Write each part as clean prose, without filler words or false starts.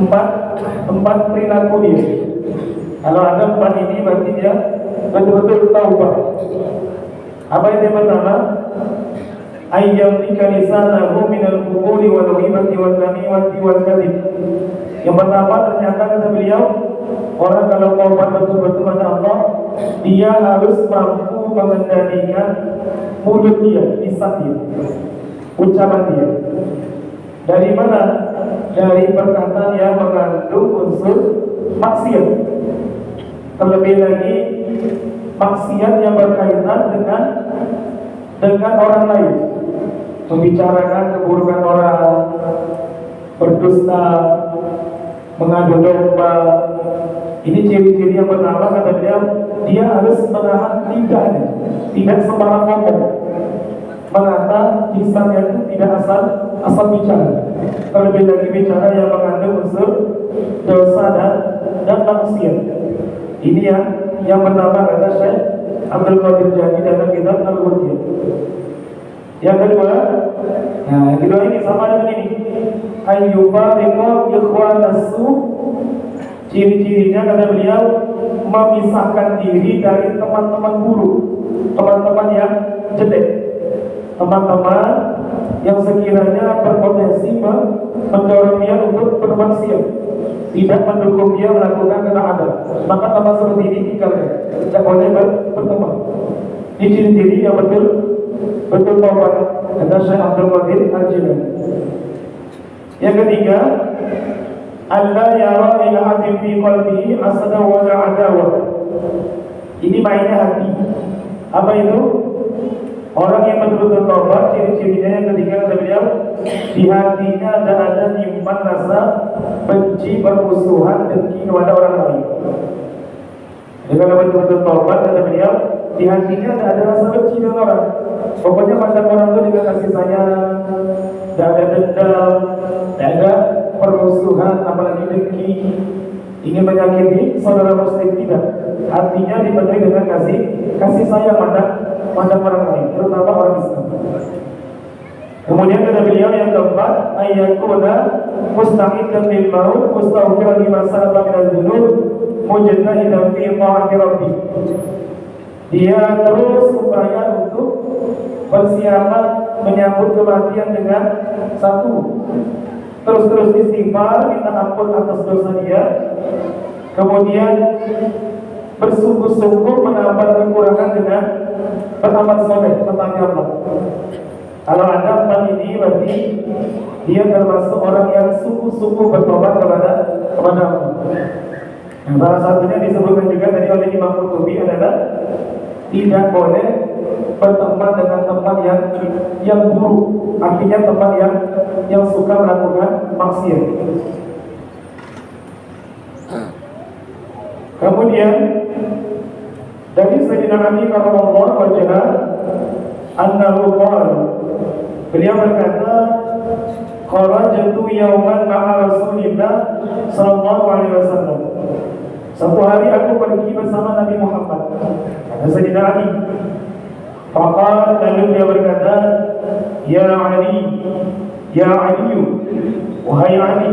empat perilaku dia. Kalau ada empat ini berarti dia betul-betul taubat. Apa yang dia pertama? Ayyam likalisanahu minal qubuli wal ghibati wal namimati wal kadhib. Yang pertama ternyata kata beliau, orang kalau taubat betul-betul kepada Allah, dia harus mampu mengendalikan mulut dia, lisan dia, ucapan dia. Dari mana? Dari perkataan yang mengandung unsur maksiat. Terlebih lagi maksiat yang berkaitan dengan orang lain, membicarakan keburukan orang, berdusta, mengadu domba. Ini ciri-ciri yang pertama kata beliau, dia harus menahan lidahnya, tidak sembarang ngomong, mengata lisannya itu tidak asal bicara. Terlebih lagi bicara yang mengandung unsur dosa dan maksiat. Ini yang pertama kata Syekh Abdul Qadir Jani dalam kitab Al-Wudiyah. Yang kedua, yang kedua ini sama dengan ini. Ayyubariqu ikhwanasu. Ciri-cirinya kata beliau, memisahkan diri dari teman-teman buruk, teman-teman yang jelek, teman-teman yang sekiranya berpotensi mendorong dia untuk bermaksiat, tidak mendukung dia melakukan ketaatan. Maka teman seperti ini tinggalkan, tidak boleh berteman. Ini ciri-ciri yang betul taubat kata Syekh Abdul Qadir Al-Jilani. Yang ketiga, alla yara li ahadin fi qalbihi hasada wa adawa. Ini mainnya hati. Apa itu? Orang yang betul-betul taubat, ciri-cirinya yang ketiga kata beliau, di hatinya ada nyimpan rasa benci, permusuhan, dengki kepada orang lain. Jadi kalau betul-betul taubat kata beliau, di hatinya ada rasa benci dengan orang. Pokoknya pandang orang itu dengan kasih sayang, tidak ada dendam, tidak ada permusuhan, apalagi dengki, ingin menyakiti saudara muslim, tidak. Hatinya dipenuhi dengan kasih sayang pada orang lain, terutama orang Islam. Kemudian kata beliau yang keempat, ayyakuna mustaqidan lil maut, mustaghfiran lima salafa minadz dzunub, mujtahidan fi ta'ati rabbih. Dia terus upaya untuk persiapan menyambut kematian dengan satu, terus istighfar, minta ampun atas dosa dia, kemudian bersungguh-sungguh menambah kekurangan dengan beramal soleh tentang Allah. Kalau ada empat ini berarti dia termasuk orang yang sungguh-sungguh bertobat kepada Allah. Nah, salah satunya disebutkan juga tadi oleh Imam Qurtubi adalah tidak boleh berteman dengan teman yang buruk, artinya teman yang suka melakukan maksiat. Kemudian dari Sayyidina Ali karramallahu wajhah annahu qala, beliau berkata, kharajtu yawman ma'a Rasulillah sallallahu alaihi wasallam. Satu hari aku pergi bersama Nabi Muhammad. Kata Sayyidina Ali. Faqala, lalu dia berkata, ya Ali, wahai Ali,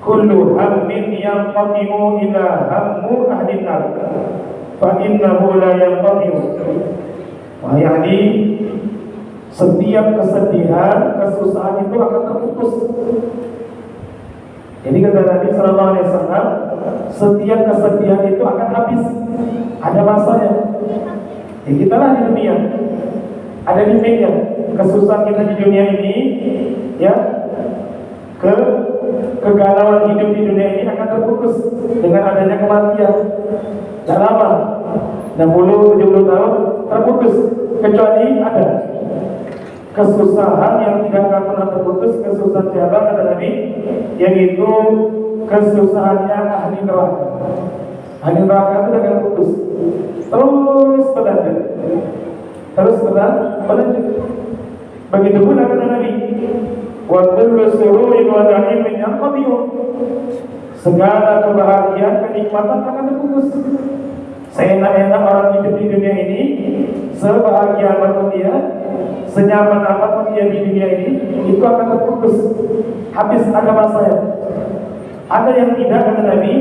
kullu hammin yanqatimu ila hammu ahli nar, fa innahu la yanqatimu. Wahai Ali, setiap kesedihan, kesusahan itu akan terputus. Jadi kata Nabi sallallahu alaihi wasallam, setiap kesedihan itu akan habis, ada masanya. Ya kita lah di dunia, ada limitnya. Kesusahan kita di dunia ini, ya, kegalauan hidup di dunia ini akan terputus dengan adanya kematian. Tak lama, 60-70 tahun terputus, kecuali ada kesusahan yang tidak akan pernah terputus. Kesusahan siapa kata Nabi? Yaitu kesusahannya ahli neraka. Ahli neraka itu akan putus, terus berlanjut. Begitu pun kata Nabi, wa kullu sururin wa na'imin yanqadi'u. Segala kebahagiaan, kenikmatan akan terputus. Seenak-enak orang hidup di dunia ini, sebahagia apapun dia, senyaman apapun dia di dunia ini, itu akan terputus, habis ada masanya. Ada yang tidak, kata Nabi,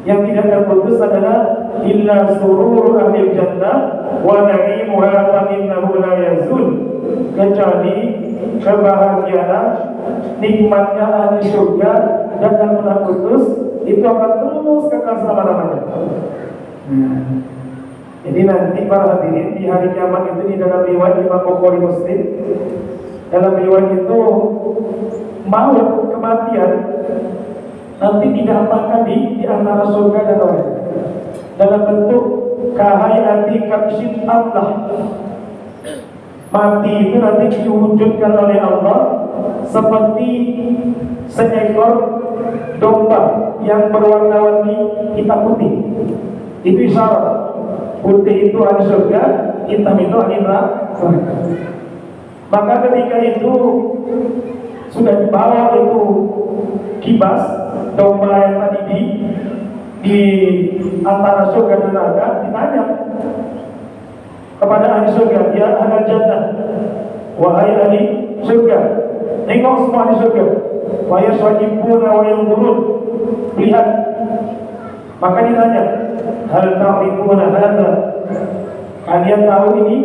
yang tidak terputus adalah illa sururu ahli jannah wa na'imuha fa innahu la yazul, kecuali kebahagiaan nikmatnya ahli surga jangan pernah putus, itu akan terus kekal selama-lamanya. Jadi nanti para hadirin, di hari kiamat itu di dalam riwayat Imam Bukhari Muslim, dalam riwayat itu maut, kematian nanti didampakkan di antara surga dan neraka dalam bentuk kahayati kabshin Allah. Mati itu nanti diwujudkan oleh Allah seperti seekor domba yang berwarna-warni hitam putih. Itu isyarat. Putih itu ahli surga, hitam itu ahli neraka. Maka ketika itu sudah dibawa itu kibas domba yang tadi di antara surga dan neraka, ditanya kepada ahli surga, ya ahli jannah, wahai ahli surga, tengok semua ahli surga, wa yaswajibuna wa yanzurun, lihat. Maka ditanya, hal ta'rifuna hadza, kalian tahu ini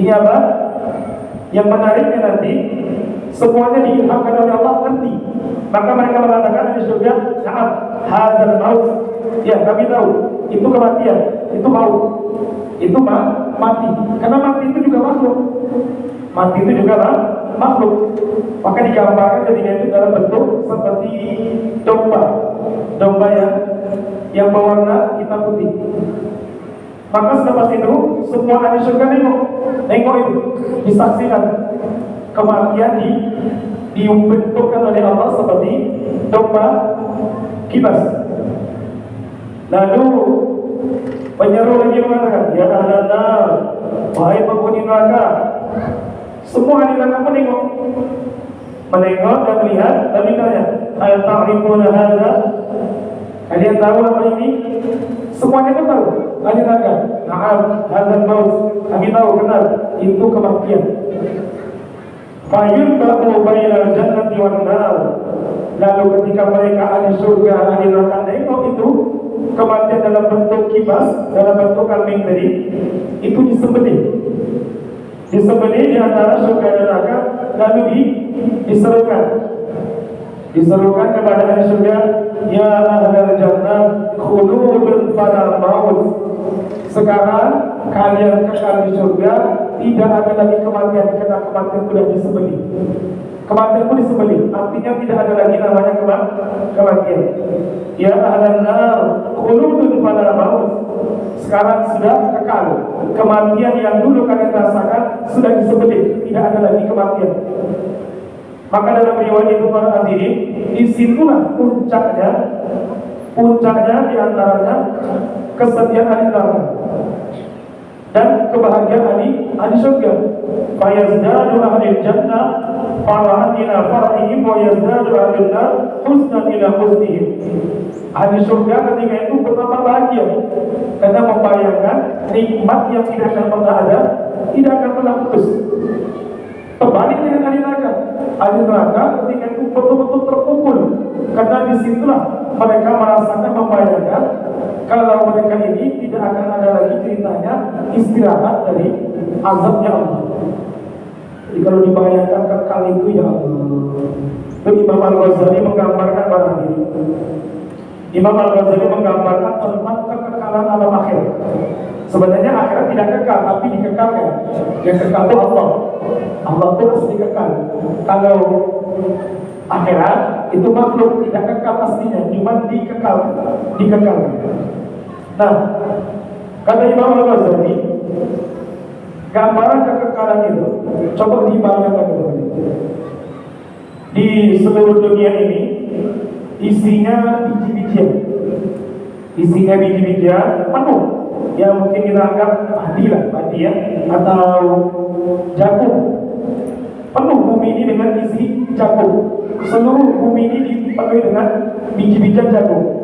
apa? Yang menariknya nanti semuanya diilhamkan oleh Allah, ngerti. Maka mereka mengatakan di surga, "Na'am, hadzal maut." Ya, kami tahu. Itu kematian, itu maut. Itu mati. Karena mati itu juga makhluk. Mati itu juga makhluk. Maka digambarkan ketika itu dalam bentuk seperti domba. Domba yang berwarna hitam putih. Maka selepas itu semua ahli surga nengok itu, disaksikan kematian dibentukkan oleh Allah seperti domba kibas. Lalu penyeru lagi mengatakan, ya ahlan nar, wahai penghuni neraka. Semua ahli neraka menengok dan melihat dan ditanya, hal ta'rifuna hadza, kalian tahu apa ini? Semuanya kan tahu. Ahli neraka, na'am, hadzal maut, kami tahu, kenal, itu kematian. Fayunba'u bainal jannati wan nar. Lalu ketika mereka ahli surga, ahli neraka tengok itu kematian dalam bentuk kibas, dalam bentuk kambing tadi, itu disembelih di antara surga dan neraka, lalu diserukan kepada ahli surga, ya ahlal jannah khuludun fala maut. Sekarang kalian kekal di surga, tidak ada lagi kematian, karena kematian sudah disembelih. Kematian pun disembelih, artinya tidak ada lagi namanya kematian. Ya ahlan nar khuludun fala maut. Sekarang sudah kekal. Kematian yang dulu kalian rasakan sudah disembelih, tidak ada lagi kematian. Maka dalam riwayat itu para hadirin, disitulah puncaknya diantaranya kesedihan ahli neraka dan kebahagiaan ahli surga. Fayazdadu ahli jannah farahan ila farahihim wa yazdadu ahli nar husnan ila husnihim. Ahli surga ketika itu betapa bahagia karena membayangkan nikmat yang tidak akan pernah ada, tidak akan pernah putus. Terbalik dengan ahli neraka. Ahli neraka ketika itu betul-betul terpukul, karena disitulah mereka merasakan, membayangkan kalau mereka ini tidak akan ada lagi ceritanya istirahat dari azabnya Allah. Jadi kalau dibayangkan kekal itu, ya Allah. Itu Imam Al-Ghazali menggambarkan barang ini. Imam Al-Ghazali menggambarkan tentang kekekalan alam akhir. Sebenarnya akhirat tidak kekal, tapi dikekalkan. Yang kekal itu Allah. Allah itu asli kekal. Kalau akhirat itu makhluk tidak kekal aslinya, cuma dikekalkan. Nah, kata Imam Al-Ghazali, gambaran kekekalan itu coba dibayangkan di seluruh dunia ini isinya biji-bijian penuh, yang mungkin kita anggap padi ya, atau jagung. Penuh bumi ini dengan isi jagung. Seluruh bumi ini dipenuhi dengan biji-bijian jagung.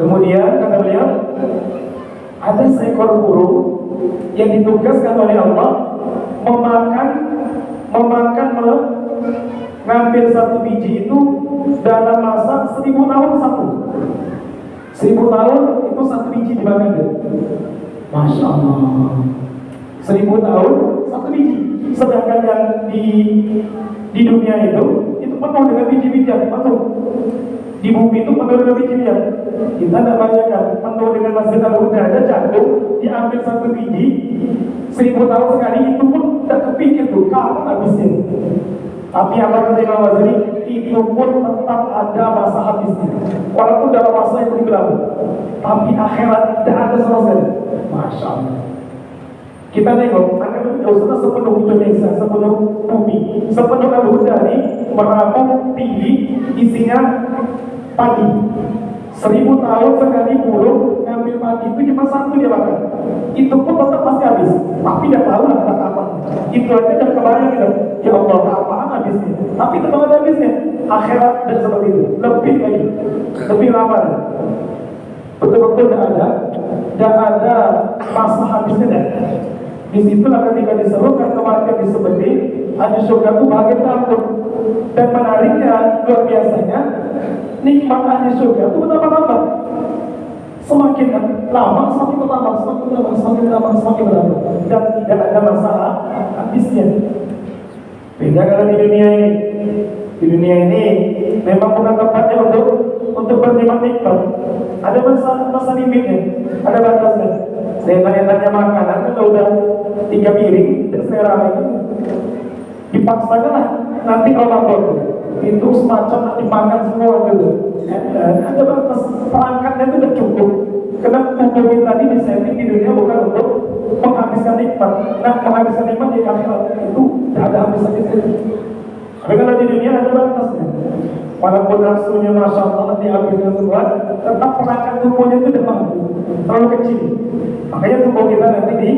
Kemudian kata beliau, ada seekor burung yang ditugaskan oleh Allah memakan ngambil satu biji itu dalam masa 1000 tahun satu. 1000 tahun itu satu biji dimakan deh. Masya Allah. 1000 tahun satu biji. Sedangkan yang di dunia itu penuh dengan biji-bijian, penuh. Di bumi itu penuh dengan biji-bijian. Kita tidak bayangkan penuh dengan Masjid Al-Huda aja jantung diambil satu biji 1000 tahun sekali itu pun tidak kepikir tuh kapan habisnya. Tapi apa kata Imam Ghazali, itu pun tetap ada masa habisnya. Walaupun dalam masa yang berlalu, tapi akhirat tidak ada sama sekali. Masya Allah. Kita tengok, akan dosa sepenuh Indonesia, sepenuh bumi, sepenuh Al-Huda ini merampung tinggi, isinya padi. 1000 tahun sekali burung ngambil padi itu cuma satu dia makan. Itu pun tetap pasti habis. Tapi dia tahu lah kata apa. Itu aja udah kebayang gitu. Ya Allah, apaan habisnya? Tapi tetap ada habisnya. Akhirat dan seperti itu. Lebih lagi, lebih lama. Betul-betul tidak ada masa habisnya dah. Disitulah ketika diserukan kematian disebut ahli surga itu bahagia takut. Dan menariknya luar biasanya nikmat ahli surga itu bertambah-tambah. Semakin lama semakin bertambah, semakin bertambah, semakin bertambah, semakin bertambah. Dan tidak ada masalah habisnya. Beda kalau di dunia ini. Di dunia ini memang bukan tempatnya untuk bernikmat-nikmat. Ada masa limitnya, ada batasnya. Enak-enaknya makanan kalau udah 3 piring dan selera itu dipaksakan lah. Nanti kalau lapor itu semacam dimakan semua gitu. Ada batas, perangkatnya itu udah cukup. Karena tubuh kita ini disetting di dunia bukan untuk menghabiskan nikmat. Nah, menghabiskan nikmat di akhirat itu tidak ada habisnya. Tapi kalau di dunia ada batasnya. Walaupun nafsunya Masya Allah nanti habiskan semua, tetap perangkat tubuhnya itu udah mampu, terlalu kecil. Makanya tubuh kita nanti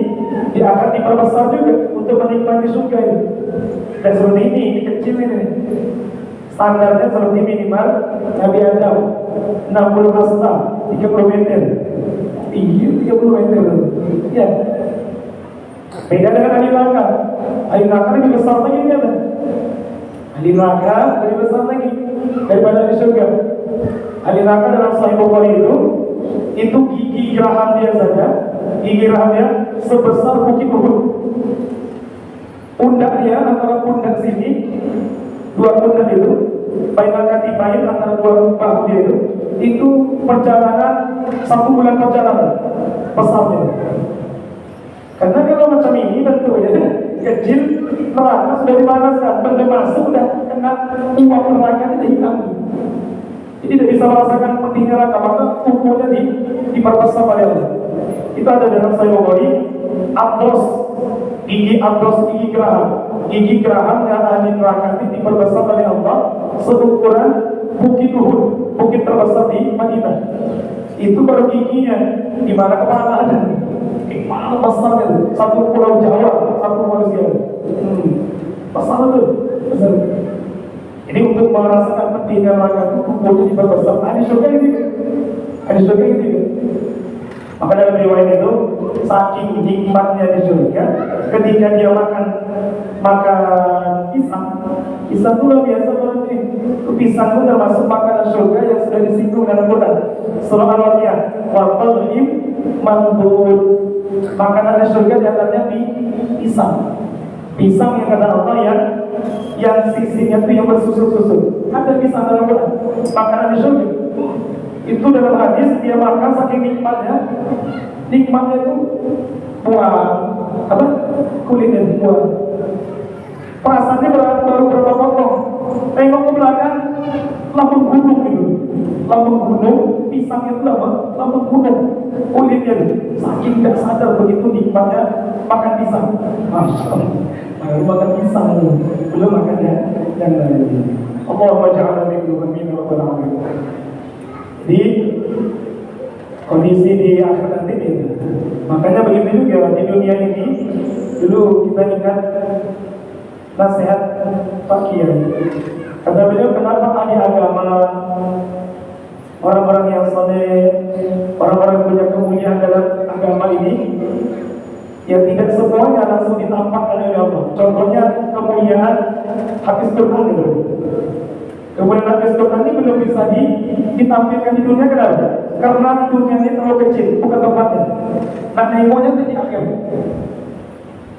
akan diperbesar juga untuk menikmati surga ini. Dan seperti ini kecil ini. Standarnya seperti minimal Nabi Adam 60 hasta, 30 meter. Tinggi 30 meter. Ya. Beda dengan ahli neraka. Ahli neraka lebih besar lagi kan? Ahli neraka lebih besar lagi daripada di surga. Ahli neraka dalam Sahih Bukhari itu gigi geraham dia saja, gigi geraham sebesar bukit Uhud. Pundak dia antara pundak sini, dua pundak itu, bainal katifain antara dua bahu dia itu perjalanan 1 bulan perjalanan besarnya. Karena kalau macam ini bentuknya kecil, neraka sudah dipanaskan, benda masuk sudah kena uap neraka itu hilang. Jadi tidak bisa merasakan pedihnya neraka, maka tubuhnya diperbesar oleh Allah. Itu ada dalam Sahih Bukhari, Adros, gigi Adros, gigi geraham yang ahli neraka itu diperbesar oleh Allah seukuran bukit Uhud, bukit terbesar di Madinah. Itu baru giginya, di mana kepala ada. Mana besarnya itu? Satu pulau Jawa, satu manusia. Besar itu, besar. Ini untuk merasakan pedihnya neraka itu tubuhnya diperbesar. Ada surga itu, ada surga itu. Maka dalam riwayat itu, saking nikmatnya di surga, ketika dia makan pisang itu luar biasa berarti. Pisang itu termasuk makanan surga yang sudah disinggung dalam Quran. Surah Al-Waqiah, wa talhim mandud. Makanan surga diantaranya di pisang. Pisang yang kata Allah yang sisinya itu yang bersusun-susun. Ada pisang dalam Quran. Makanan di surga. Itu dalam hadis dia makan saking nikmatnya itu buah apa? Kulitnya buah. Perasaannya baru berapa potong. Tengok ke belakang, lambung gunung gitu. Lambung gunung, pisang itu apa? Lambung gunung. Kulitnya itu. Saking tidak sadar begitu nikmatnya makan pisang. Masya Allah. Baru makan pisang itu. Belum makan yang lain. Allahumma ja'alna minhum amin wa rabbal alamin. Di kondisi di akhir nanti ini. Makanya begitu juga di dunia ini. Dulu kita ingat nasihat Pak Kiai. Kata beliau, kenapa ahli agama, orang-orang yang saleh, orang-orang yang punya kemuliaan dalam agama ini, yang tidak semuanya langsung ditampakkan oleh Allah. Contohnya kemuliaan Hafiz Quran itu. Kemudian Nabi Sulaiman ini belum bisa ditampilkan di dunia. Kenapa? Karena dunia ini terlalu kecil, bukan tempatnya. Nah, negonya itu di akhir.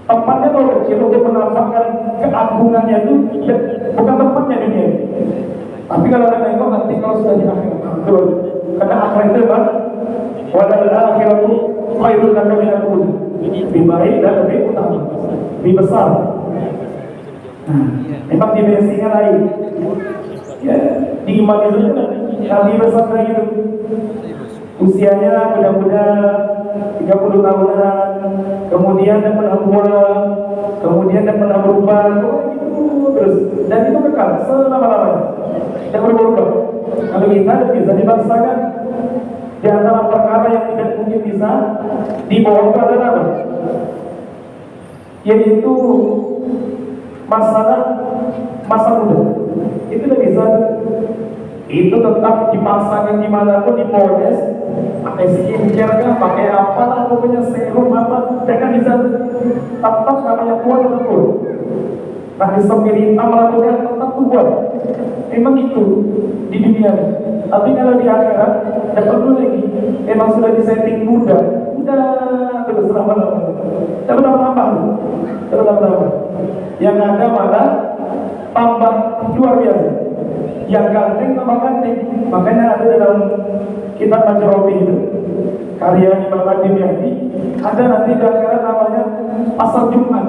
Tempatnya terlalu kecil untuk menampakkan keagungannya itu, ya, bukan tempatnya dunia. Tapi kalau ada nego nanti kalau sudah di akhir, betul. Karena akhir itu apa? Wadal akhiratu khairun laka minal ula. Lebih baik dan lebih utama, lebih besar. Nah, memang dimensinya lain. Ya, di iman itu lebih besar lagi itu. Usianya muda-muda 30 tahunan, kemudian dia pernah tua, kemudian dia pernah berubah, terus dan itu kekal selama-lamanya, tidak berubah. Kalau kita bisa dibangsakan di antara perkara yang tidak mungkin bisa dibawa ke apa? Yaitu masalah masa muda. Itu tidak bisa. Itu tetap dipaksakan dimanapun, di Polres, pakai skincare kan, pakai apa lah, pokoknya serum apa, jangan bisa. Tetap namanya tua tetap tua. Nah, di spirit melakukan tetap tua. Memang itu di dunia. Tapi kalau di akhirat tidak perlu lagi. Memang sudah disetting muda, terus lama-lama. Terus yang ada malah tambah luar biasa. Yang ganteng tambah ganteng. Makanya ada dalam kitab Majrobi itu, karya Imam Ad-Dimyati, ada nanti di akhirat namanya pasar Jumat.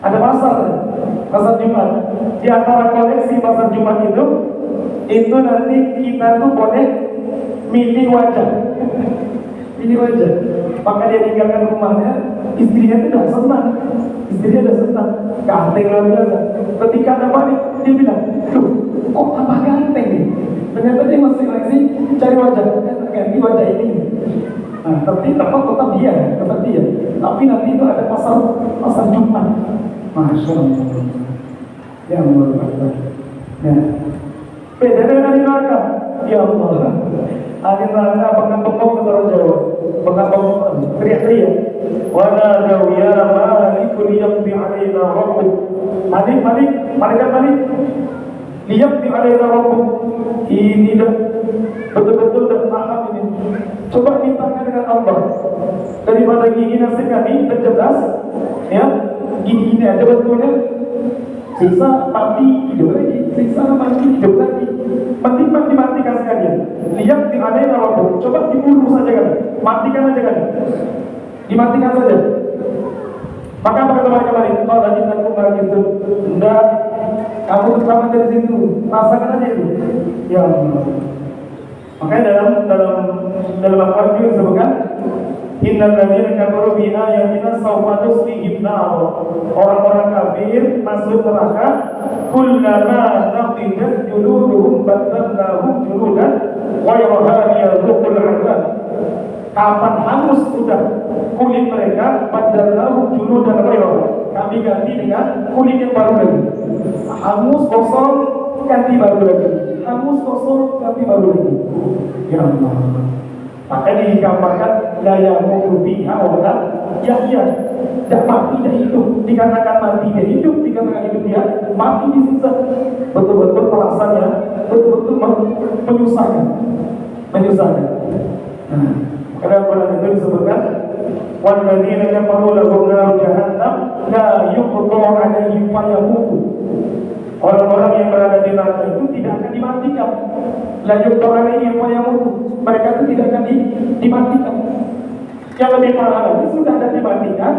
Ada pasar Jumat. Di antara koleksi pasar Jumat itu nanti kita tuh boleh milih wajah. Milih wajah. Maka dia tinggalkan rumahnya, istrinya itu udah senang. Ganteng luar biasa. Ketika ada balik, dia bilang, "Loh, kok tambah ganteng nih?" Ternyata dia masih lagi cari wajah, ganti wajah ini. Nah, tapi tetap dia. Tapi nanti itu ada pasar Jumat. Masya Allah. Ya Allah. Ya. Beda dengan di neraka. Ya Allah. Ahli neraka bengong orang Jawa. Bengong teriak-teriak. Wa nadaw ya Malik liyaqdi alaina rabbuk. Malik, malaikat Malik. Liyaqdi alaina rabbuk. Ini dah betul-betul dah tahap ini. Coba mintakan dengan Allah. Daripada gigi nasi kami tercerdas, ya. Gini aja betulnya. Siksa mati hidup lagi, matikan sekalian. Lihat di alaina rabbuk. Coba dibunuh saja kan, matikan aja kan, dimatikan saja. Maka apa kata mereka kemarin? Oh, tadi aku begitu. Enggak, kamu tetap aja di situ, rasakan aja itu. Ya Allah. Makanya dalam Al-Quran juga disebutkan, innal ladzina kafaru bi ayatina sawfa tuslihim nar. Orang-orang kafir masuk neraka, kullama naqijat juluduhum badalnahum juludan ghayraha liyadhuqul 'adzab. Kapan hangus sudah kulit mereka, badalnahum juludan ghayraha, kami ganti dengan kulit yang baru lagi. Hangus kosong ganti baru lagi. Ya Allah. Maka digambarkan la yamutu biha wala yahya. Tidak mati, tidak hidup. Dikatakan mati dia hidup, dikatakan hidup dia mati, disiksa. Betul-betul perasaannya betul-betul menyusahkan. Nah, karena Quran itu disebutkan walladzina kafaru lahum nar jahannam la yuqda 'alaihim fayamutu. Orang-orang yang berada di neraka itu tidak akan dimatikan. La yuqda 'alaihim fayamutu. Mereka itu tidak akan dimatikan. Yang lebih parah lagi, sudah ada dimatikan,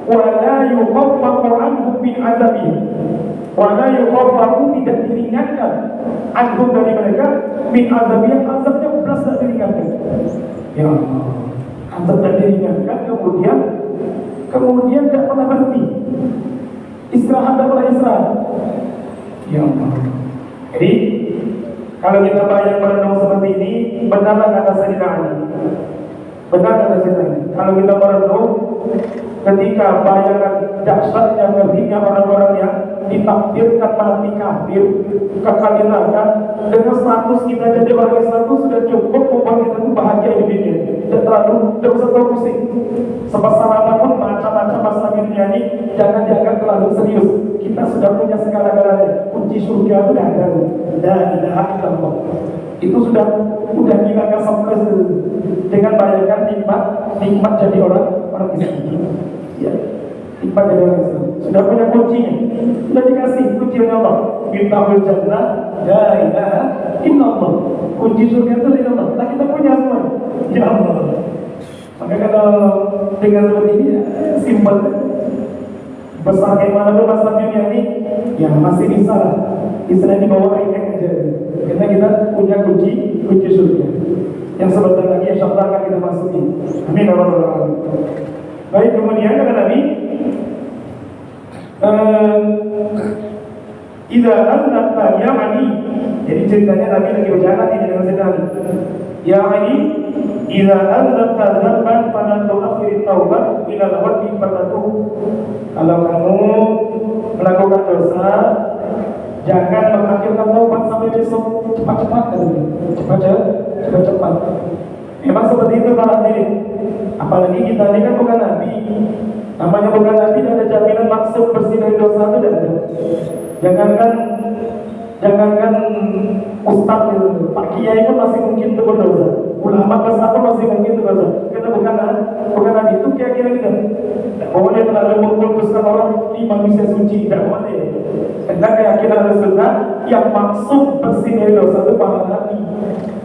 wala yukhaffafu anhum min 'adzabihi. Wala yukhaffafu, tidak diringankan anhum dari mereka min 'adzabihi, azabnya belas tidak diringankan. Ya Allah, azab tidak diringankan, kemudian tidak pernah berhenti. Istirahat. Ya Allah. Jadi kalau kita banyak merenung seperti ini, benarlah kata Sayyidina Ali. Kalau kita merenung, ketika bayangan dahsyatnya ngerinya orang-orang yang ditakdirkan mati kafir, kekal di neraka, dengan status kita jadi orang Islam itu sudah cukup membuat kita itu bahagia di dunia. Tidak tidak usah terlalu pusing. Sebesar apapun macam-macam masalah dunia ini, jangan dianggap terlalu serius. Kita sudah punya segala-galanya. Kunci surga itu sudah ada. La ilaha illallah. Itu sudah kita kesempat dengan bayangkan nikmat jadi orang Islam. Ya, nikmat jadi orang Islam. Sudah punya kuncinya, sudah dikasih kunci oleh Allah. Miftahul jannah, la ilaha illallah. Kunci surga itu dari Allah. Nah kita punya semua. Ya Allah. Maka kalau dengan seperti ini simpel. Besar bagaimana pun masalah dunia ini, ya masih bisa lah. Istilahnya bawa ringan aja. Karena kita punya kunci surga. Yang sebentar lagi insya Allah akan kita masuki. Amin. Baik, kemudian kata Nabi, Idza anna ya Ali. Jadi ceritanya Nabi lagi berjalan ini dengan sedang. Ya Ali, idza anna dzamban fala tu'akhir taubat ila al-waqti fatatu. Kalau kamu melakukan dosa, jangan mengakhirkan taubat sampai besok. Cepat-cepat cepat-cepat. Memang seperti itu para hadirin. Apalagi kita ini kan bukan Nabi. Namanya bukan Nabi, tidak ada jaminan maksud bersih dari dosa itu tidak ada. Jangankan ustaz itu, Pak Kiai pun masih mungkin itu berdosa. Ulama besar pun masih mungkin itu berdosa. Karena bukan Nabi itu kira-kira kita. Tidak boleh terlalu mengkultuskan orang di manusia suci, tidak boleh. Karena keyakinan Rasulullah yang maksud bersih dari dosa itu para Nabi.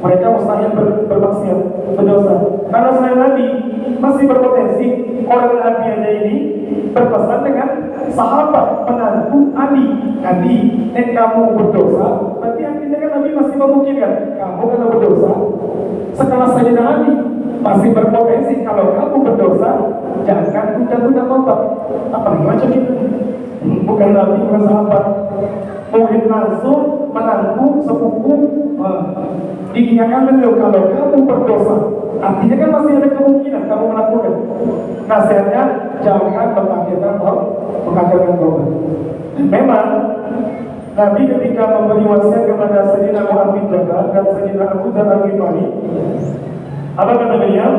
Mereka mustahil bermaksiat, berdosa. Karena selain Nabi masih berpotensi orang Nabi aja ini berpesan dengan sahabat menantu Ali, kamu berdosa, berarti akhirnya kan Nabi masih memungkinkan kamu kalau berdosa setelah Sayyidina Ali masih berpotensi kalau kamu berdosa jangan tunda-tunda tobat. Apalagi macam itu, bukan Nabi, bukan sahabat, mungkin langsung menantu sepupu diingatkan beliau kalau kamu berdosa, artinya kan masih ada kemungkinan kamu melakukan. Nasihatnya jangan mengakhirkan tobat. Memang Nabi ketika memberi wasiat kepada Sayyidina Mu'adz bin Jabal dan Sayyidina Abu Dzar Al-Ghifari, apa kata beliau?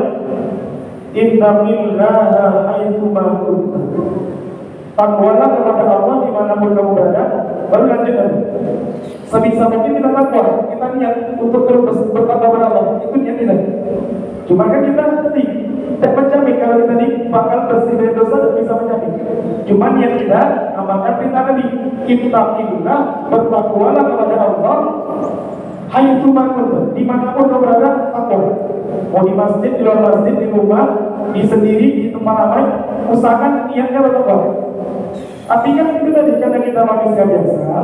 Ittaqillaha haitsu ma kunta. Takwalah kepada Allah dimanapun kamu berada. Baru lanjutkan. Sebisa mungkin kita takwa, kita niat untuk terus bertakwa kepada Allah. Itu niat kita. Cuma kan kita tidak menjamin kalau kita ini bakal bersih dari dosa dan bisa menjamin. Cuma niat kita amalkan perintah Nabi. Ittaqillah, bertakwalah kepada Allah. Haitsu ma kunta, dimanapun kamu berada, takwa. Mau di masjid, di luar masjid, di rumah, di sendiri, di tempat ramai, usahakan niatnya bertakwa. Artinya itu tadi, karena kita manusia biasa,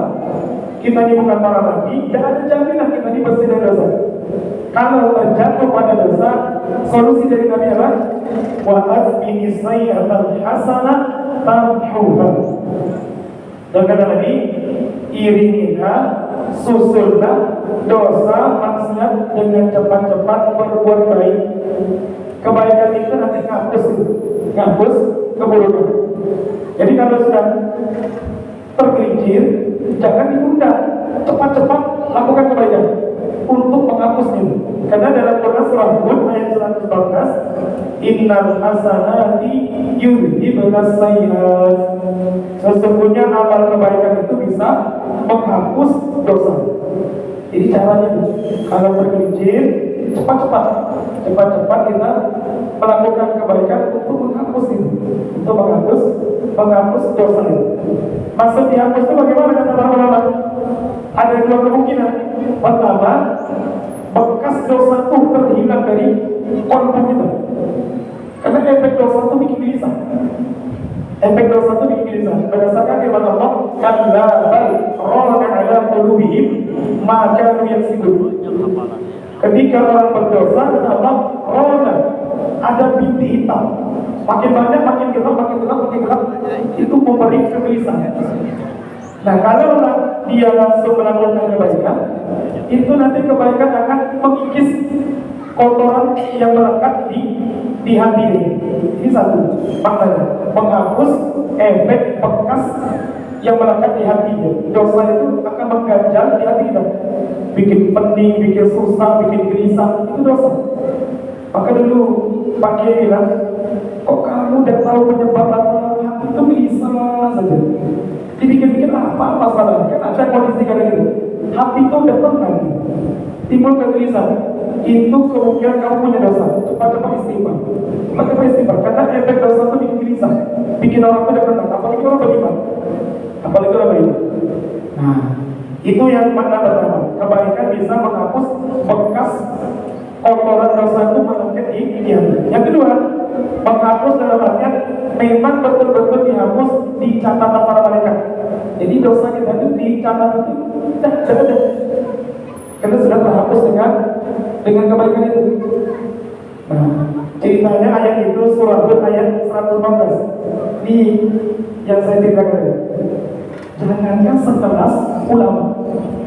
kita ini bukan para nabi, tidak ada jaminan kita ini bersih dari dosa. Kalau terjatuh pada dosa, solusi dari Nabi apa? Wa azbini sayyatal hasanah tamhuha. Dan kata Nabi, iringilah, susullah dosa maksiat dengan cepat-cepat berbuat baik. Kebaikan itu nanti ngapus keburukan. Jadi kalau sudah tergelincir, jangan ditunda, cepat-cepat lakukan kebaikan untuk menghapusnya. Karena dalam Quran surah Hud ayat 114, innal hasanati yudhibnas sayyi'at. Sesungguhnya amal kebaikan itu bisa menghapus dosa. Jadi caranya kalau tergelincir, cepat-cepat kita melakukan kebaikan untuk menghapus itu, untuk menghapus dosa itu. Maksud dihapus itu bagaimana kata para ulama? Ada dua kemungkinan. Pertama, bekas dosa itu terhilang dari kolbu kita. Karena efek dosa itu bikin gelisah. Berdasarkan firman Allah, kalla bal rana ala qulubihim ma kanu yaksibun. Ketika orang berdosa, kata Allah, rona, ada binti hitam. Makin banyak, makin gelap, itu memberi kegelisahan. Nah, kalau dia langsung melakukan kebaikan, itu nanti kebaikan akan mengikis kotoran yang melekat di hati ini. Ini satu maknanya, menghapus efek bekas yang melekat di hatinya. Dosa itu akan mengganjal di hati kita, bikin pening, bikin susah, bikin gelisah, itu dosa. Maka dulu Pak Kiai bilang, kok kamu udah tahu penyebabnya, hati itu gelisah saja. Dipikir-pikir apa masalahnya? Kan ada kondisi kayak gitu. Hati itu udah tenang, timbul kegelisahan. Itu kemungkinan kamu punya dosa. Cepat-cepat istighfar. Cepat-cepat istighfar. Karena efek dosa itu bikin gelisah, bikin orang itu tenang. Apalagi orang beriman. Apalagi orang beriman. Nah, itu yang makna pertama. Kebaikan bisa menghapus bekas kotoran dosa itu melengket di hati. Yang kedua, menghapus dalam artian memang betul-betul dihapus di catatan para malaikat. Jadi dosa kita itu dicatat itu sudah karena sudah terhapus dengan kebaikan itu. Nah, ceritanya ayat itu surah Hud ayat 114. Ini yang saya ceritakan. Jangankan sekelas ulama,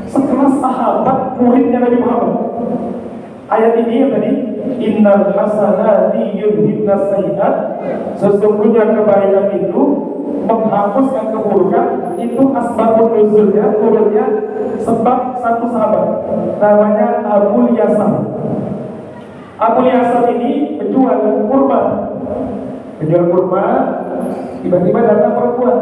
sekelas sahabat muridnya Nabi Muhammad. Ayat ini yang tadi, innal hasanati yudhibnas sayyi'at, sesungguhnya kebaikan itu menghapuskan keburukan. Itu asbabun nuzulnya, turunnya sebab satu sahabat namanya Abu Yasar. Abu Yasar ini penjual kurma. Tiba-tiba datang perempuan.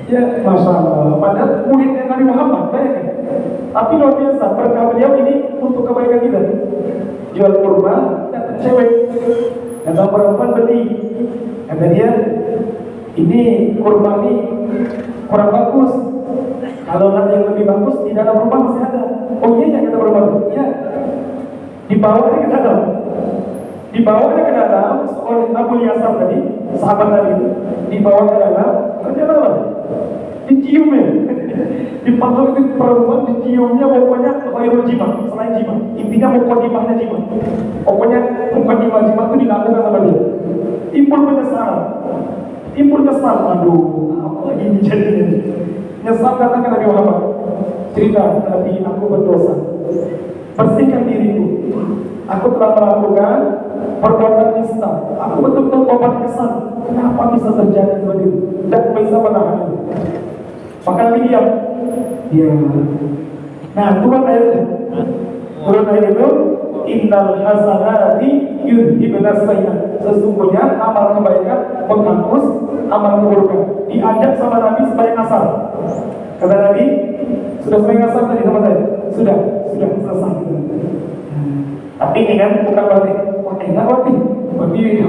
Ya, Masya Allah, padahal muridnya Nabi Muhammad, bayangkan. Tapi luar biasa, berkah beliau ini untuk kebaikan kita. Jual kurma, datang cewek, datang perempuan beli. Kata dia, ini kurma ini kurang bagus. Kalau nanti yang lebih bagus, di dalam rumah masih ada. Oh iya, kata perempuan. Iya. Dibawanya ke dalam. Dibawanya ke dalam oleh Abu Yasar tadi, sahabat tadi itu. Dibawa ke dalam, ternyata apa? Diciumnya. Dipanggil itu perempuan, diciumnya pokoknya khairul jima, selain jima. Intinya mukadimahnya jima. Pokoknya mukadimah jima itu dilakukan sama dia. Timbul kesal. Aduh, apa lagi ini jadinya? Nyesal datang ke Nabi Muhammad. Cerita, Nabi, aku berdosa. Bersihkan diriku. Aku telah melakukan perbuatan nista. Aku betul-betul tobat kesal. Kenapa bisa terjadi seperti itu? Tidak bisa menahan itu. Maka Nabi diam. Nah, turun ayatnya. Turun ayat itu, innal hasanati yudhibnas sayyi'at. Sesungguhnya amal kebaikan menghapus amal keburukan. Diajak sama Nabi sembahyang asar. Kata Nabi, sudah sembahyang asar tadi sama saya? Sudah selesai. Tapi ini kan bukan berarti enak berarti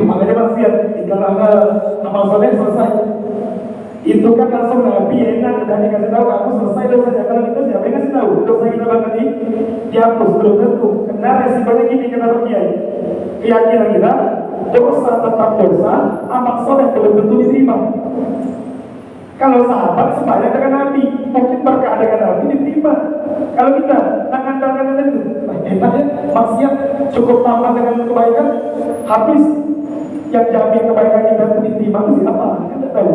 makanya maksiat. Kalau amal soleh selesai. Itu kan langsung Nabi enak dan dikasih tahu aku selesai dosanya. Kalau kita siapa yang kasih tahu dosa kita bakal dihapus? Belum tentu. Karena resikonya gini kata Kiai. Keyakinan kita dosa tetap dosa, amal soleh belum tentu diterima. Kalau sahabat sembahyang dengan Nabi, mungkin berkah dengan Nabi diterima. Kalau kita tangan itu, enak ya, maksiat cukup tambah dengan kebaikan, habis. Yang jamin kebaikan kita itu diterima itu apa? Kita tahu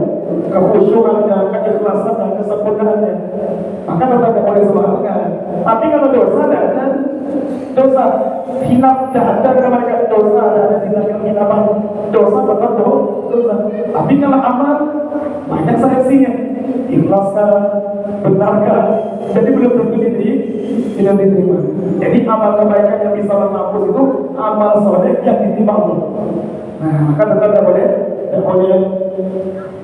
kekhusyukannya, keikhlasan dan kesempurnaannya. Maka tetap tidak boleh sembarangan. Tapi kalau dosa ada, dosa hilaf ada kebaikan, dosa ada tindakan hilapan, dosa tetap dosa. Tapi kalau amal banyak seleksinya, ikhlaskan, benarkan, jadi belum tentu tidak diterima. Jadi amal kebaikan yang bisa menghapus itu amal soleh yang diterima Allah. Nah, maka tetap tidak boleh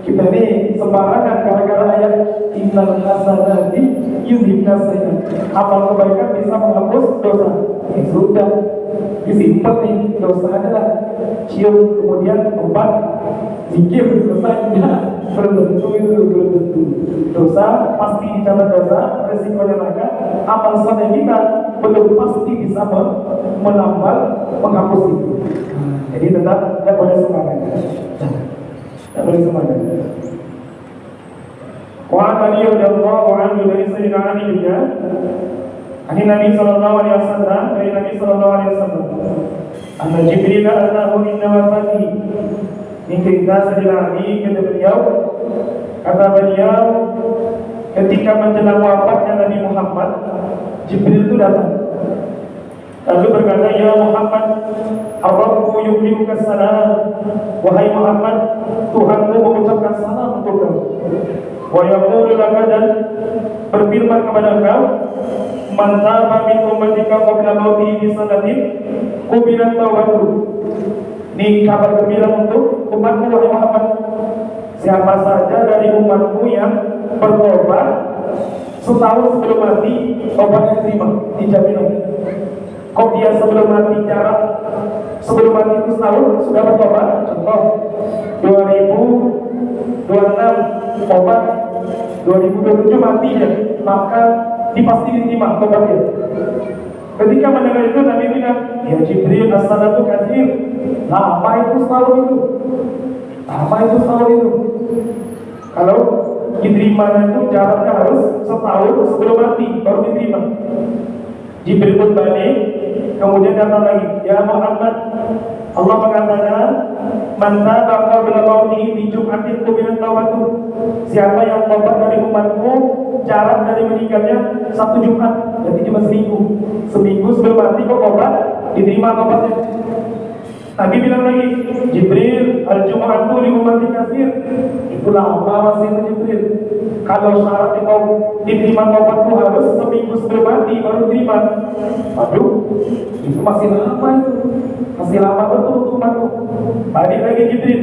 kita ini sembarangan gara-gara ayat innal hasanati yudhibnas sayyi'at. Amal kebaikan bisa menghapus dosa. Ya sudah, disimpan nih dosa adalah cium kemudian obat zikir selesai. Belum tentu. Dosa pasti dicatat dosa, resikonya neraka. Amal soleh kita belum pasti bisa menambal menghapus itu. Jadi tetap tidak boleh sembarangan. Tidak boleh sembarangan. Wa Ali radhiyallahu anhu dari Sayyidina Ali juga. Ani Nabi sallallahu alaihi wasallam dari Nabi sallallahu alaihi wasallam. Anna Jibril atahu inna wafati. Ini cerita Sayyidina Ali kata beliau. Kata beliau ketika menjelang wafatnya Nabi Muhammad, Jibril itu datang. Lalu berkata, ya Muhammad, Rabbuku yubliuka salam. Wahai Muhammad, Tuhanmu mengucapkan salam untuk kamu. Wa yaqulu laka, dan berfirman kepada engkau, man taba min ummatika qabla mautihi bi sanatin kubilan taubatu. Ini kabar gembira untuk umatku wahai Muhammad. Siapa saja dari umatku yang bertobat setahun sebelum mati, tobatnya diterima, dijamin. Kok dia sebelum mati jarak sebelum mati itu setahun sudah bertobat? Contoh 2026 tobat, 2027 mati ya, maka dipasti diterima tobatnya. Ketika mendengar itu Nabi bilang, ya Jibril, as-salatu katsir. Nah, apa itu setahun itu? Apa itu setahun itu? Kalau diterima itu jaraknya harus setahun sebelum mati baru diterima. Jibril pun balik, kemudian datang lagi, ya Muhammad, Allah mengatakan, man taba qabla mautihi bi jum'atin qubilat taubatu. Siapa yang tobat dari umatku, jarak dari meninggalnya 1 Jumat, berarti cuma seminggu. Seminggu sebelum mati kok tobat, diterima tobatnya. Nabi bilang lagi, Jibril, al-jum'atu li ummati katsir. Itu lama masih Jibril. Kalau syarat itu diterima tobatku harus seminggu sebelum mati baru diterima. Aduh, itu masih lama itu. Masih lama betul untuk umatku. Balik lagi Jibril,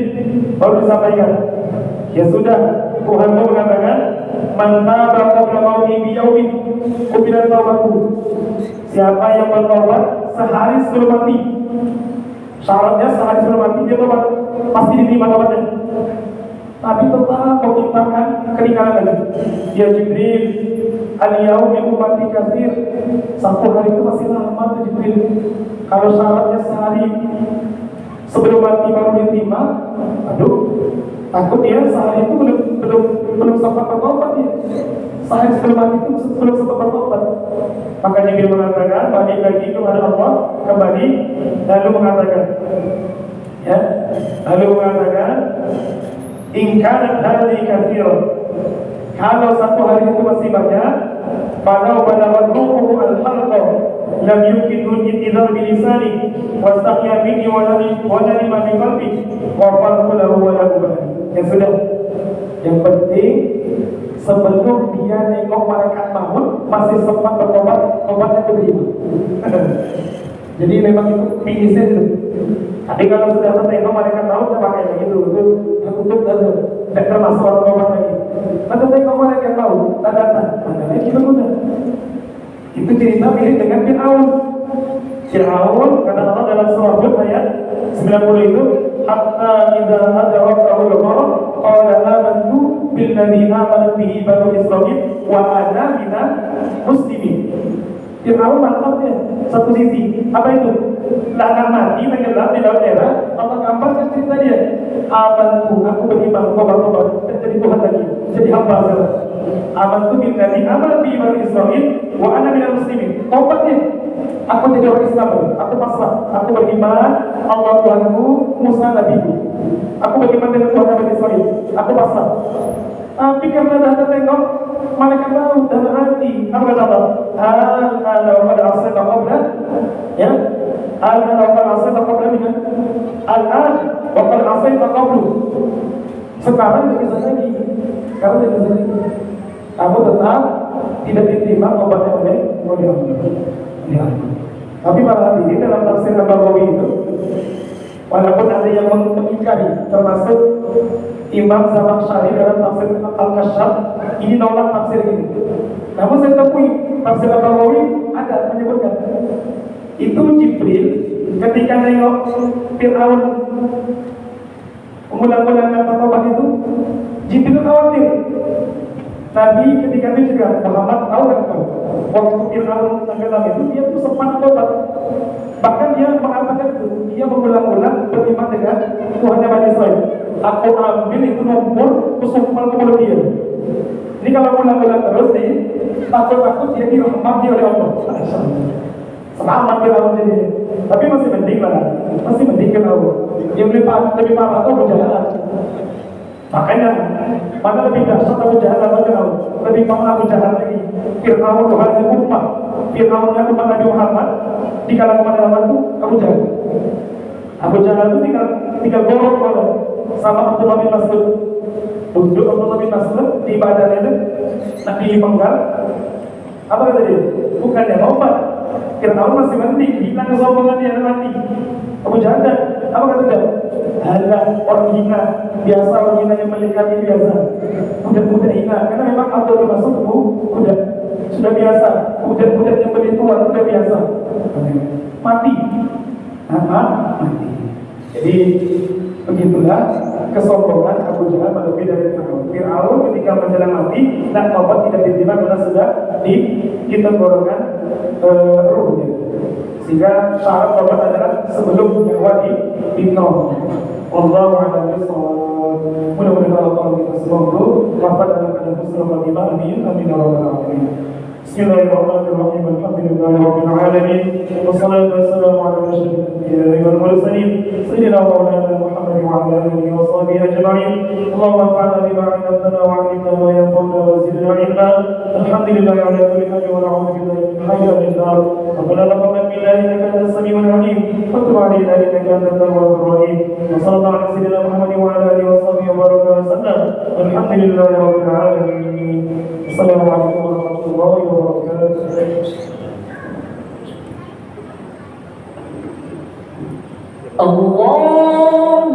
baru disampaikan. Ya sudah, Tuhanmu mengatakan, man taba qabla mauti bi yaumin qubilat taubatuhu. Siapa yang bertobat sehari sebelum mati, syaratnya sehari sebelum mati dia tobat, pasti diterima tobatnya. Tapi tetap menciptakan keringanan lagi. Ya Jibril, al-yaumi ummati katsir. 1 hari itu masih lama tuh Jibril. Kalau syaratnya sehari sebelum mati baru diterima, aduh, takut dia sehari itu belum sempat bertobat dia. Sehari sebelum mati itu belum sempat bertobat. Maka Jibril mengatakan, balik lagi kepada Allah, kembali, lalu mengatakan, ya, lalu mengatakan, in kanat hadhihi katsiran. Kalau 1 hari itu masih banyak, walau balaghat ruhuhu al-halqa lam yumkin al-intizar bi lisani wastaqya bihi wa nalima bi qalbi wa farqu lahu wa lahu. Ya sudah, yang penting sebelum dia nengok malaikat maut masih sempat bertobat, tobatnya diterima. Jadi memang itu finisnya itu. Tapi kalau sudah tengok malaikat maut, tidak pakai begitu. Itu tutup saja, tidak termasuk orang tobat lagi. Kalau tengok malaikat maut, tak datang, makanya kita mudah. Itu cerita mirip dengan Fir'aun. Fir'aun kata Allah dalam surah Hud ayat 90 itu, hatta idza adrakahu al-gharq qala amantu billadzi amanat bihi banu Israil wa ana minal muslimin. Fir'aun mantapnya satu sisi, apa itu? Anak mati tenggelam di laut merah, Allah gambarkan cerita dia. Amantu, aku beriman, tobat, jadi Tuhan lagi, jadi hamba saja. Amantu billadzi amanat bihi banu Israil wa ana minal muslimin. Tobatnya, aku jadi orang Islam, aku pasrah, aku beriman Allah Tuhanku, Musa Nabiku. Aku beriman dengan Tuhan Nabi Israel, aku pasrah. Tapi karena dah tengok malaikat maut dan hati, apa kata Allah? Al-ana wa qad asayta qabla, ya? Al-ana wa qad asayta qabla minha. Al-an wa qad asayta qablu. Sekarang tidak bisa lagi. Sekarang tidak bisa lagi. Kamu tetap tidak diterima obatnya oleh Allah. Tapi para hadirin dalam tafsir Nabawi itu, walaupun ada yang mengingkari, termasuk Imam Zamakhsyari dalam tafsir Al-Kasyaf, ini nolak tafsir ini. Namun saya temui tafsir Nabawi ada menyebutkan itu Jibril ketika nengok Fir'aun mengulang-ulang kata tobat itu, Jibril khawatir. Nabi ketika itu juga, Muhammad tahu kan kau, waktu Fir'aun tenggelam itu dia tuh sempat tobat. Bahkan dia mengatakan itu, dia mengulang-ulang beriman dengan Tuhannya Bani Israil. Aku ambil itu nomor, aku sumpah kepada dia. Ini kalau ulang-ulang terus nih, takut-takut dia dirahmati oleh Allah. Selamat Fir'aun jadi. Tapi masih penting lah, masih penting kan Allah. Yang lebih parah itu berjalan. Makanya mana lebih dahsyat Abu Jahal atau Fir'aun? Lebih parah Abu Jahal lagi. Fir'aun hadhihi ummah. Fir'aunnya umat Nabi Muhammad di kalangan umat itu Abu Jahal. Abu Jahal itu tinggal gorok malam sama Abdullah bin Mas'ud. Duduk Abdullah bin Mas'ud di badannya itu nak dipenggal. Apa kata dia? Bukannya obat. Fir'aun masih mending, hilang kesombongannya dan mati. Abu Jahal apa kata dia? Halah orang hina, biasa orang hina yang melihat ini biasa. Budak-budak hina, karena memang Abdul Mas'ud budak sudah biasa. Budak-budak yang berituan sudah biasa. Mati, mati. Jadi begitulah kesombongan Abu Jahal melebihi dari Fir'aun. Fir'aun ketika menjelang mati, nak taubat tidak diterima karena sudah kita golongan ruhnya. Sehingga syarat taubat adalah sebelum nyawa ditolong. Wallahu a'lam bishawab. Mudah-mudahan Allah kita semua dulu wafat dalam keadaan husnul khatimah. Amin. Amin ya rabbal alamin. Bismillahirrahmanirrahim. Alhamdulillahi rabbil alamin. Wassalatu wassalamu ala asyrafil anbiya'i wal mursalin sayyidina wa maulana Muhammad wa ala alihi wa sahbihi ajma'in. Allahumma anfa'na bima 'allamtana wa 'allimna ma yanfa'una wa zidna 'ilma. Alhamdulillahi ala kulli hal wa na'udzu billahi min hayatin nar. Rabbana taqabbal minna innaka antas samiul 'alim wa tub 'alaina innaka antat tawwabur rahim. Wa sallallahu ala sayyidina Muhammad wa ala alihi wa sahbihi wa baraka wa sallam. Alhamdulillahi rabbil alamin. Assalamualaikum warahmatullahi wabarakatuh. Allah